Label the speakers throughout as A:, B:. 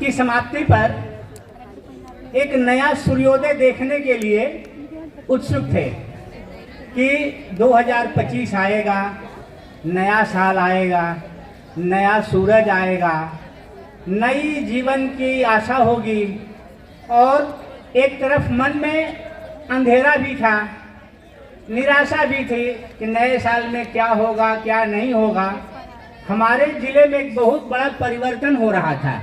A: की समाप्ति पर एक नया सूर्योदय देखने के लिए उत्सुक थे कि 2025 आएगा, नया साल आएगा, नया सूरज आएगा, नई जीवन की आशा होगी। और एक तरफ मन में अंधेरा भी था, निराशा भी थी कि नए साल में क्या होगा क्या नहीं होगा। हमारे जिले में एक बहुत बड़ा परिवर्तन हो रहा था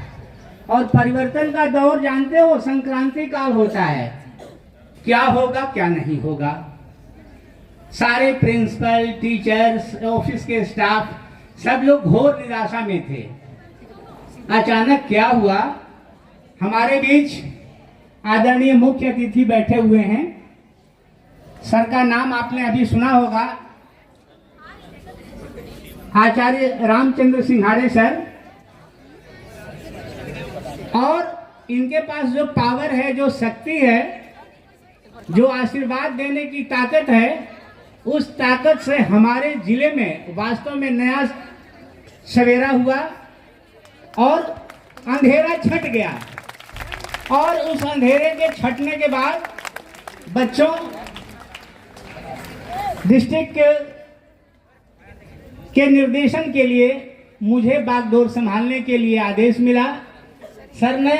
A: और परिवर्तन का दौर जानते हो, संक्रांति काल होता है। क्या होगा क्या नहीं होगा, सारे प्रिंसिपल, टीचर्स, ऑफिस के स्टाफ सब लोग घोर निराशा में थे। अचानक क्या हुआ, हमारे बीच आदरणीय मुख्य अतिथि बैठे हुए हैं। सर का नाम आपने अभी सुना होगा, आचार्य रामचंद्र सिंघाड़े सर। और इनके पास जो पावर है, जो शक्ति है, जो आशीर्वाद देने की ताकत है, उस ताकत से हमारे जिले में वास्तव में नया सवेरा हुआ और अंधेरा छट गया। और उस अंधेरे के छटने के बाद बच्चों, डिस्ट्रिक्ट के निर्देशन के लिए मुझे बागडोर संभालने के लिए आदेश मिला। सर ने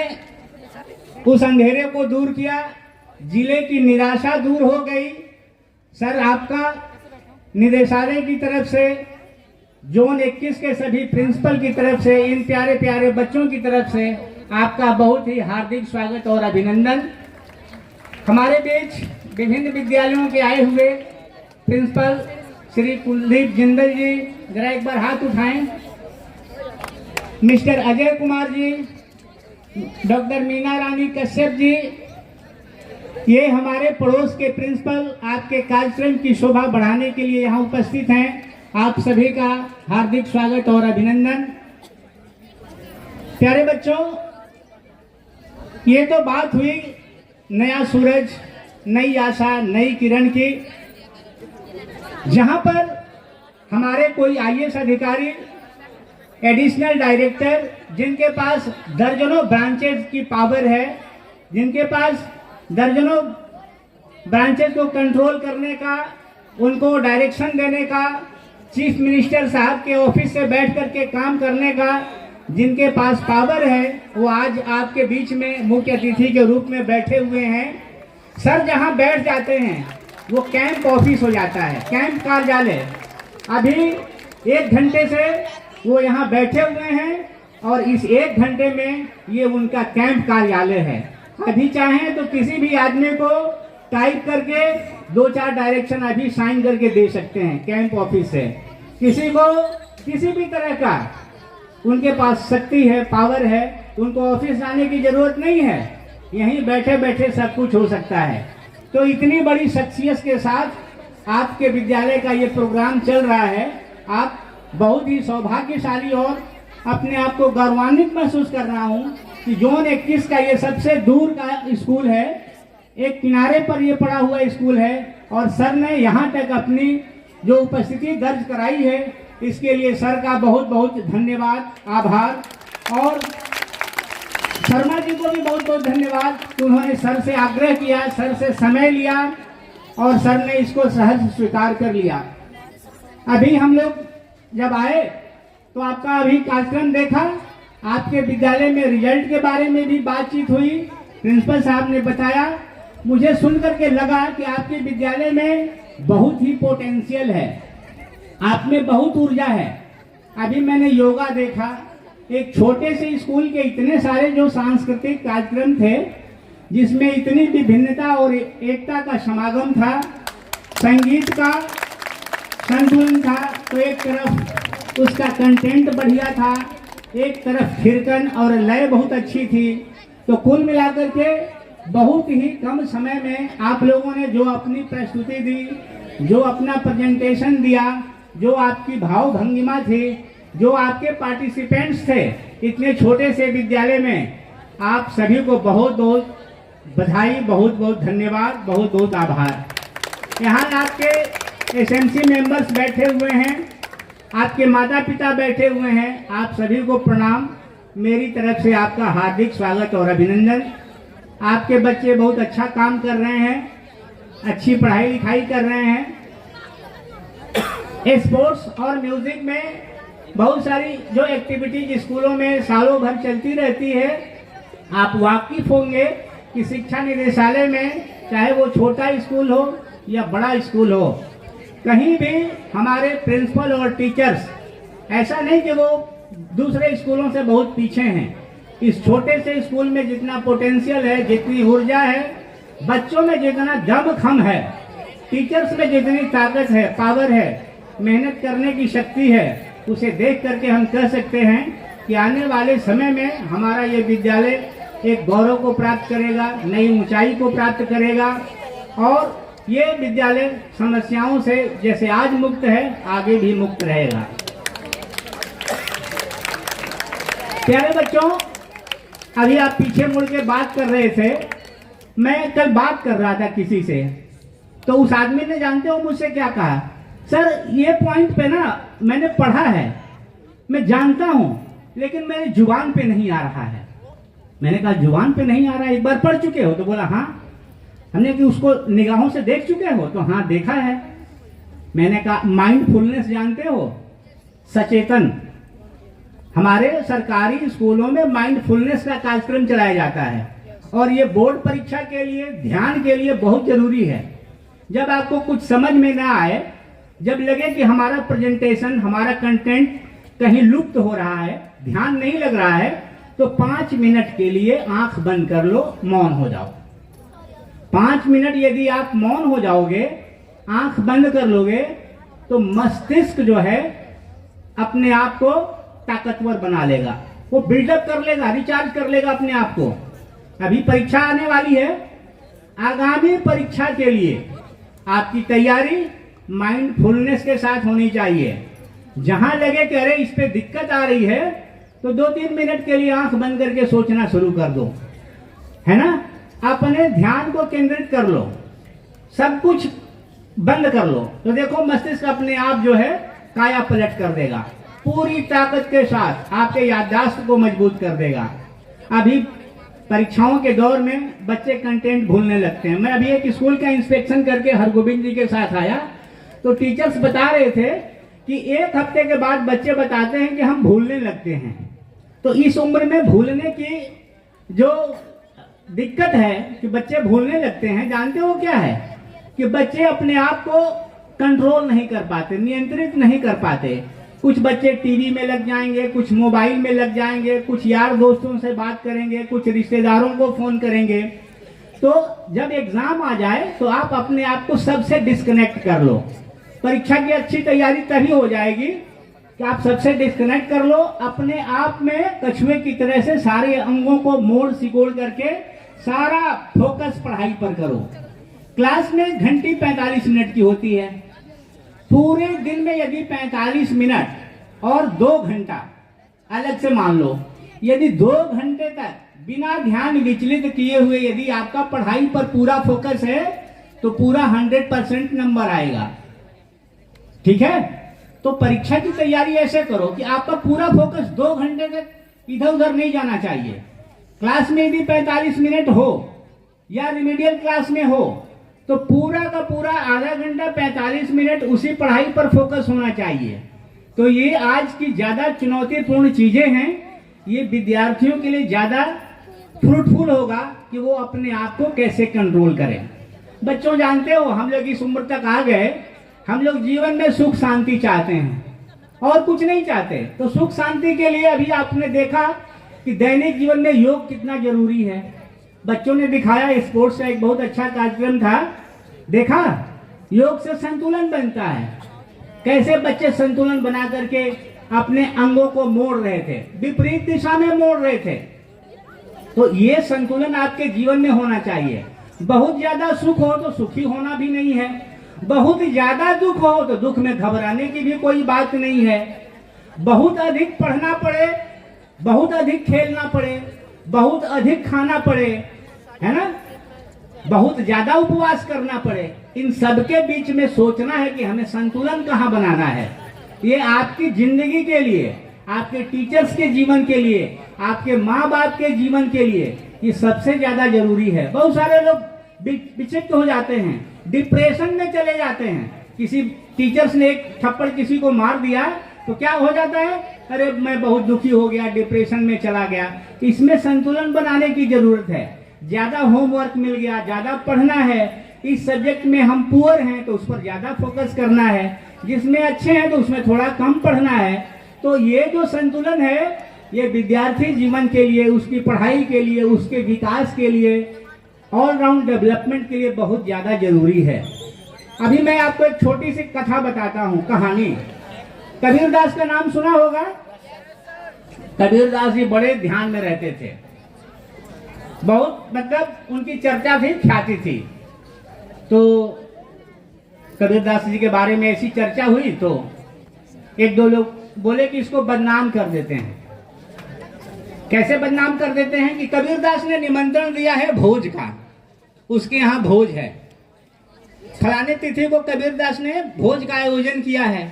A: उस अंधेरे को दूर किया, जिले की निराशा दूर हो गई। सर, आपका निदेशालय की तरफ से, जोन 21 के सभी प्रिंसिपल की तरफ से, इन प्यारे प्यारे बच्चों की तरफ से आपका बहुत ही हार्दिक स्वागत और अभिनंदन। हमारे बीच विभिन्न विद्यालयों के आए हुए प्रिंसिपल श्री कुलदीप जिंदल जी, जरा एक बार हाथ उठाएं। मिस्टर अजय कुमार जी, डॉक्टर मीना रानी कश्यप जी, ये हमारे पड़ोस के प्रिंसिपल आपके कार्यक्रम की शोभा बढ़ाने के लिए यहाँ उपस्थित हैं। आप सभी का हार्दिक स्वागत और अभिनंदन। प्यारे बच्चों, ये तो बात हुई नया सूरज, नई आशा, नई किरण की। जहां पर हमारे कोई आईएएस अधिकारी, एडिशनल डायरेक्टर, जिनके पास दर्जनों ब्रांचेज की पावर है, जिनके पास दर्जनों ब्रांचेज को कंट्रोल करने का, उनको डायरेक्शन देने का, चीफ मिनिस्टर साहब के ऑफिस से बैठ करके काम करने का जिनके पास पावर है, वो आज आपके बीच में मुख्य अतिथि के रूप में बैठे हुए हैं। सर जहां बैठ जाते हैं वो कैंप ऑफिस हो जाता है, कैंप कार्यालय। अभी 1 घंटे से वो यहाँ बैठे हुए हैं और इस 1 घंटे में ये उनका कैंप कार्यालय है। अभी चाहें तो किसी भी आदमी को टाइप करके 2-4 डायरेक्शन अभी साइन करके दे सकते हैं कैंप ऑफिस से। किसी को किसी भी तरह का उनके पास शक्ति है, पावर है, उनको ऑफिस आने की जरूरत नहीं है, यहीं बैठे बैठे सब कुछ हो सकता है। तो इतनी बड़ी शख्सियत के साथ आपके विद्यालय का ये प्रोग्राम चल रहा है। आप बहुत ही सौभाग्यशाली और अपने आप को गौरवान्वित महसूस कर रहा हूँ कि जोन 21 का ये सबसे दूर का स्कूल है, एक किनारे पर ये पड़ा हुआ स्कूल है और सर ने यहाँ तक अपनी जो उपस्थिति दर्ज कराई है, इसके लिए सर का बहुत बहुत धन्यवाद, आभार। और शर्मा जी को भी बहुत बहुत धन्यवाद कि उन्होंने सर से आग्रह किया, सर से समय लिया और सर ने इसको सहज स्वीकार कर लिया। अभी हम लोग जब आए तो आपका अभी कार्यक्रम देखा, आपके विद्यालय में रिजल्ट के बारे में भी बातचीत हुई, प्रिंसिपल साहब ने बताया। मुझे सुन करके लगा कि आपके विद्यालय में बहुत ही पोटेंशियल है, आप में बहुत ऊर्जा है। अभी मैंने योगा देखा, एक छोटे से स्कूल के इतने सारे जो सांस्कृतिक कार्यक्रम थे जिसमें इतनी विभिन्नता और एकता का समागम था, संगीत का संतुलन था, तो एक तरफ उसका कंटेंट बढ़िया था, एक तरफ थिरकन और लय बहुत अच्छी थी। तो कुल मिलाकर के बहुत ही कम समय में आप लोगों ने जो अपनी प्रस्तुति दी, जो अपना प्रेजेंटेशन दिया, जो आपकी भाव भंगिमा थी, जो आपके पार्टिसिपेंट्स थे इतने छोटे से विद्यालय में, आप सभी को बहुत बहुत बधाई, बहुत बहुत धन्यवाद, बहुत बहुत आभार। यहाँ आपके एसएमसी मेंबर्स बैठे हुए हैं, आपके माता पिता बैठे हुए हैं, आप सभी को प्रणाम। मेरी तरफ से आपका हार्दिक स्वागत और अभिनंदन। आपके बच्चे बहुत अच्छा काम कर रहे हैं, अच्छी पढ़ाई लिखाई कर रहे हैं। स्पोर्ट्स और म्यूजिक में बहुत सारी जो एक्टिविटीज स्कूलों में सालों भर चलती रहती है, आप वाकिफ होंगे कि शिक्षा निदेशालय में चाहे वो छोटा स्कूल हो या बड़ा स्कूल हो, कहीं भी हमारे प्रिंसिपल और टीचर्स ऐसा नहीं कि वो दूसरे स्कूलों से बहुत पीछे हैं। इस छोटे से स्कूल में जितना पोटेंशियल है, जितनी ऊर्जा है, बच्चों में जितना दमखम है, टीचर्स में जितनी ताकत है, पावर है, मेहनत करने की शक्ति है, उसे देख करके हम कह सकते हैं कि आने वाले समय में हमारा ये विद्यालय एक गौरव को प्राप्त करेगा, नई ऊंचाई को प्राप्त करेगा और ये विद्यालय समस्याओं से जैसे आज मुक्त है, आगे भी मुक्त रहेगा। प्यारे बच्चों, अभी आप पीछे मुड़ के बात कर रहे थे। मैं कल बात कर रहा था किसी से, तो उस आदमी ने जानते हो मुझसे क्या कहा? सर, ये पॉइंट पे ना मैंने पढ़ा है, मैं जानता हूं, लेकिन मेरे जुबान पे नहीं आ रहा है। मैंने कहा जुबान पे नहीं आ रहा है, एक बार पढ़ चुके हो? तो बोला हाँ। हमने कि उसको निगाहों से देख चुके हो? तो हाँ, देखा है। मैंने कहा माइंडफुलनेस जानते हो? सचेतन। हमारे सरकारी स्कूलों में माइंडफुलनेस का कार्यक्रम चलाया जाता है और ये बोर्ड परीक्षा के लिए, ध्यान के लिए बहुत जरूरी है। जब आपको कुछ समझ में ना आए, जब लगे कि हमारा प्रेजेंटेशन, हमारा कंटेंट कहीं लुप्त हो रहा है, ध्यान नहीं लग रहा है, तो 5 मिनट के लिए आंख बंद कर लो, मौन हो जाओ। 5 मिनट यदि आप मौन हो जाओगे, आंख बंद कर लोगे, तो मस्तिष्क जो है अपने आप को ताकतवर बना लेगा, वो बिल्डअप कर लेगा, रिचार्ज कर लेगा अपने आप को। अभी परीक्षा आने वाली है, आगामी परीक्षा के लिए आपकी तैयारी माइंडफुलनेस के साथ होनी चाहिए। जहां लगे कि अरे इस पे दिक्कत आ रही है, तो 2-3 मिनट के लिए आंख बंद करके सोचना शुरू कर दो, है ना? अपने ध्यान को केंद्रित कर लो, सब कुछ बंद कर लो, तो देखो मस्तिष्क अपने आप जो है काया पलट कर देगा, पूरी ताकत के साथ आपके याददाश्त को मजबूत कर देगा। अभी परीक्षाओं के दौर में बच्चे कंटेंट भूलने लगते हैं। मैं अभी एक स्कूल का इंस्पेक्शन करके हरगोविंद जी के साथ आया, तो टीचर्स बता रहे थे कि 1 हफ्ते के बाद बच्चे बताते हैं कि हम भूलने लगते हैं। तो इस उम्र में भूलने की जो दिक्कत है कि बच्चे भूलने लगते हैं, जानते हो क्या है? कि बच्चे अपने आप को कंट्रोल नहीं कर पाते, नियंत्रित नहीं कर पाते। कुछ बच्चे टीवी में लग जाएंगे, कुछ मोबाइल में लग जाएंगे, कुछ यार दोस्तों से बात करेंगे, कुछ रिश्तेदारों को फोन करेंगे। तो जब एग्जाम आ जाए तो आप अपने आप को सबसे डिस्कनेक्ट कर लो। परीक्षा की अच्छी तैयारी तभी हो जाएगी कि आप सबसे डिस्कनेक्ट कर लो, अपने आप में कछुए की तरह से सारे अंगों को मोड़ सिकोड़ करके सारा फोकस पढ़ाई पर करो। क्लास में घंटी 45 मिनट की होती है। पूरे दिन में यदि 45 मिनट और 2 घंटा अलग से मान लो, यदि 2 घंटे तक बिना ध्यान विचलित किए हुए यदि आपका पढ़ाई पर पूरा फोकस है, तो पूरा 100% नंबर आएगा। ठीक है? तो परीक्षा की तैयारी ऐसे करो कि आपका पूरा फोकस 2 घंटे तक इधर उधर नहीं जाना चाहिए। क्लास में यदि 45 मिनट हो या रिमीडियल क्लास में हो, तो पूरा का पूरा आधा घंटा 45 मिनट उसी पढ़ाई पर फोकस होना चाहिए। तो ये आज की ज्यादा चुनौतीपूर्ण चीजें हैं। ये विद्यार्थियों के लिए ज्यादा फ्रूटफुल होगा कि वो अपने आप को कैसे कंट्रोल करें। बच्चों, जानते हो हम लोग इस उम्र तक आ गए, हम लोग जीवन में सुख शांति चाहते हैं और कुछ नहीं चाहते। तो सुख शांति के लिए अभी आपने देखा कि दैनिक जीवन में योग कितना जरूरी है। बच्चों ने दिखाया, स्पोर्ट्स का एक बहुत अच्छा कार्यक्रम था, देखा? योग से संतुलन बनता है। कैसे बच्चे संतुलन बना करके अपने अंगों को मोड़ रहे थे, विपरीत दिशा में मोड़ रहे थे। तो ये संतुलन आपके जीवन में होना चाहिए। बहुत ज्यादा सुख हो तो सुखी होना भी नहीं है, बहुत ज्यादा दुख हो तो दुख में घबराने की भी कोई बात नहीं है। बहुत अधिक पढ़ना पड़े, बहुत अधिक खेलना पड़े, बहुत अधिक खाना पड़े, है ना, बहुत ज्यादा उपवास करना पड़े, इन सबके बीच में सोचना है कि हमें संतुलन कहाँ बनाना है। ये आपकी जिंदगी के लिए, आपके टीचर्स के जीवन के लिए, आपके माँ बाप के जीवन के लिए ये सबसे ज्यादा जरूरी है। बहुत सारे लोग विचलित हो जाते हैं, डिप्रेशन में चले जाते हैं। किसी टीचर्स ने एक थप्पड़ किसी को मार दिया तो क्या हो जाता है, अरे मैं बहुत दुखी हो गया, डिप्रेशन में चला गया। इसमें संतुलन बनाने की जरूरत है। ज्यादा होमवर्क मिल गया, ज्यादा पढ़ना है, इस सब्जेक्ट में हम पुअर हैं तो उस पर ज्यादा फोकस करना है, जिसमें अच्छे हैं तो उसमें थोड़ा कम पढ़ना है। तो ये जो संतुलन है ये विद्यार्थी जीवन के लिए, उसकी पढ़ाई के लिए, उसके विकास के लिए, ऑलराउंड डेवलपमेंट के लिए बहुत ज्यादा जरूरी है। अभी मैं आपको एक छोटी सी कथा बताता हूँ, कहानी। कबीरदास का नाम सुना होगा। कबीरदास जी बड़े ध्यान में रहते थे, बहुत मतलब उनकी चर्चा थी, ख्याति थी। तो कबीरदास जी के बारे में ऐसी चर्चा हुई तो एक दो लोग बोले कि इसको बदनाम कर देते हैं। कैसे बदनाम कर देते हैं कि कबीरदास ने निमंत्रण दिया है भोज का, उसके यहाँ भोज है, फलाने तिथि को कबीरदास ने भोज का आयोजन किया है।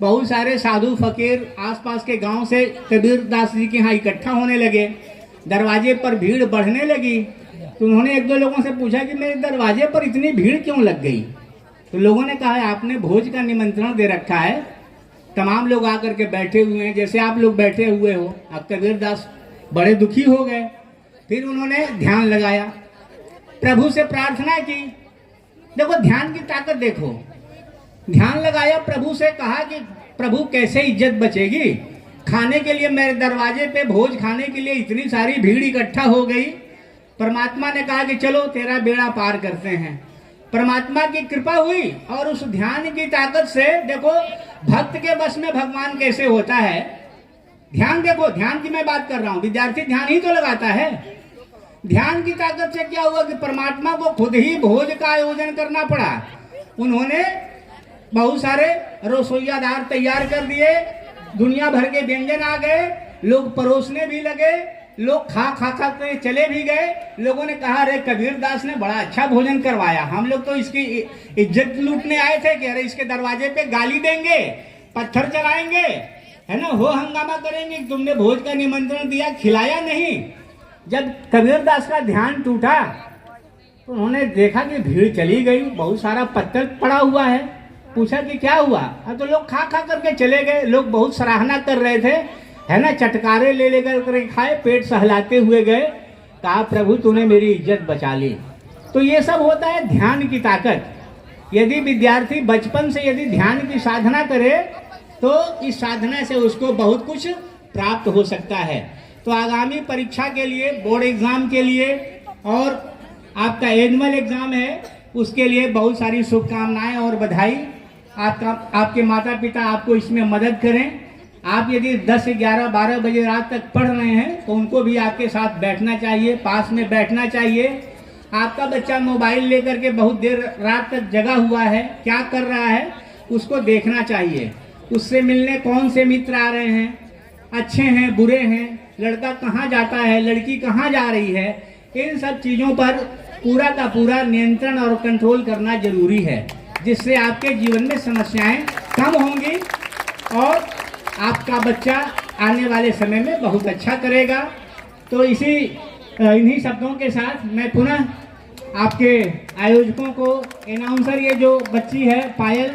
A: बहुत सारे साधु फकीर आसपास के गांव से कबीरदास जी के यहाँ इकट्ठा होने लगे। दरवाजे पर भीड़ बढ़ने लगी तो उन्होंने एक दो लोगों से पूछा कि मेरे दरवाजे पर इतनी भीड़ क्यों लग गई। तो लोगों ने कहा आपने भोज का निमंत्रण दे रखा है, तमाम लोग आकर के बैठे हुए हैं, जैसे आप लोग बैठे हुए हो। अब कबीरदास बड़े दुखी हो गए। फिर उन्होंने ध्यान लगाया, प्रभु से प्रार्थना की। देखो ध्यान की ताकत देखो, ध्यान लगाया, प्रभु से कहा कि प्रभु कैसे इज्जत बचेगी, खाने के लिए मेरे दरवाजे पे भोज खाने के लिए इतनी सारी भीड़ इकट्ठा हो गई। परमात्मा ने कहा कि चलो तेरा बेड़ा पार करते हैं। परमात्मा की कृपा हुई और उस ध्यान की ताकत से देखो भक्त के बस में भगवान कैसे होता है। ध्यान देखो, ध्यान की मैं बात कर रहा हूँ, विद्यार्थी ध्यान ही तो लगाता है। ध्यान की ताकत से क्या हुआ कि परमात्मा को खुद ही भोज का आयोजन करना पड़ा। उन्होंने बहुत सारे रसोईयादार तैयार कर दिए, दुनिया भर के व्यंजन आ गए, लोग परोसने भी लगे, लोग खा खा खा के चले भी गए। लोगों ने कहा अरे कबीरदास ने बड़ा अच्छा भोजन करवाया, हम लोग तो इसकी इज्जत लूटने आए थे कि अरे इसके दरवाजे पे गाली देंगे, पत्थर चलाएंगे, है ना, हो हंगामा करेंगे, तुमने भोज का निमंत्रण दिया खिलाया नहीं। जब कबीरदास का ध्यान टूटा तो उन्होंने देखा कि भीड़ चली गई, बहुत सारा पत्थर पड़ा हुआ है। पूछा कि क्या हुआ, तो लोग खा खा करके चले गए। लोग बहुत सराहना कर रहे थे, है ना, चटकारे ले लेकर के खाए, पेट सहलाते हुए गए। कहा प्रभु तूने मेरी इज्जत बचा ली। तो ये सब होता है ध्यान की ताकत। यदि विद्यार्थी बचपन से यदि ध्यान की साधना करे तो इस साधना से उसको बहुत कुछ प्राप्त हो सकता है। तो आगामी परीक्षा के लिए, बोर्ड एग्जाम के लिए और आपका एनुअल एग्जाम है, उसके लिए बहुत सारी शुभकामनाएं और बधाई। आपके माता पिता आपको इसमें मदद करें। आप यदि 10, 11, 12 बजे रात तक पढ़ रहे हैं तो उनको भी आपके साथ बैठना चाहिए, पास में बैठना चाहिए। आपका बच्चा मोबाइल लेकर के बहुत देर रात तक जगा हुआ है, क्या कर रहा है, उसको देखना चाहिए। उससे मिलने कौन से मित्र आ रहे हैं, अच्छे हैं बुरे हैं, लड़का कहाँ जाता है, लड़की कहाँ जा रही है, इन सब चीज़ों पर पूरा का पूरा नियंत्रण और कंट्रोल करना जरूरी है, जिससे आपके जीवन में समस्याएं कम होंगी और आपका बच्चा आने वाले समय में बहुत अच्छा करेगा। तो इन्हीं शब्दों के साथ मैं पुनः आपके आयोजकों को, अनाउंसर ये जो बच्ची है पायल,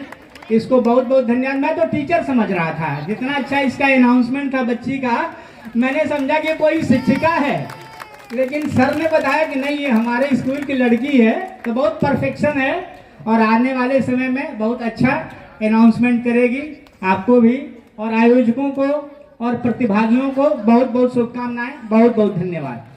A: इसको बहुत बहुत धन्यवाद। मैं तो टीचर समझ रहा था, जितना अच्छा इसका अनाउंसमेंट था बच्ची का, मैंने समझा कि कोई शिक्षिका है, लेकिन सर ने बताया कि नहीं ये हमारे स्कूल की लड़की है, तो बहुत परफेक्शन है और आने वाले समय में बहुत अच्छा अनाउंसमेंट करेगी। आपको भी और आयोजकों को और प्रतिभागियों को बहुत बहुत शुभकामनाएं, बहुत बहुत धन्यवाद।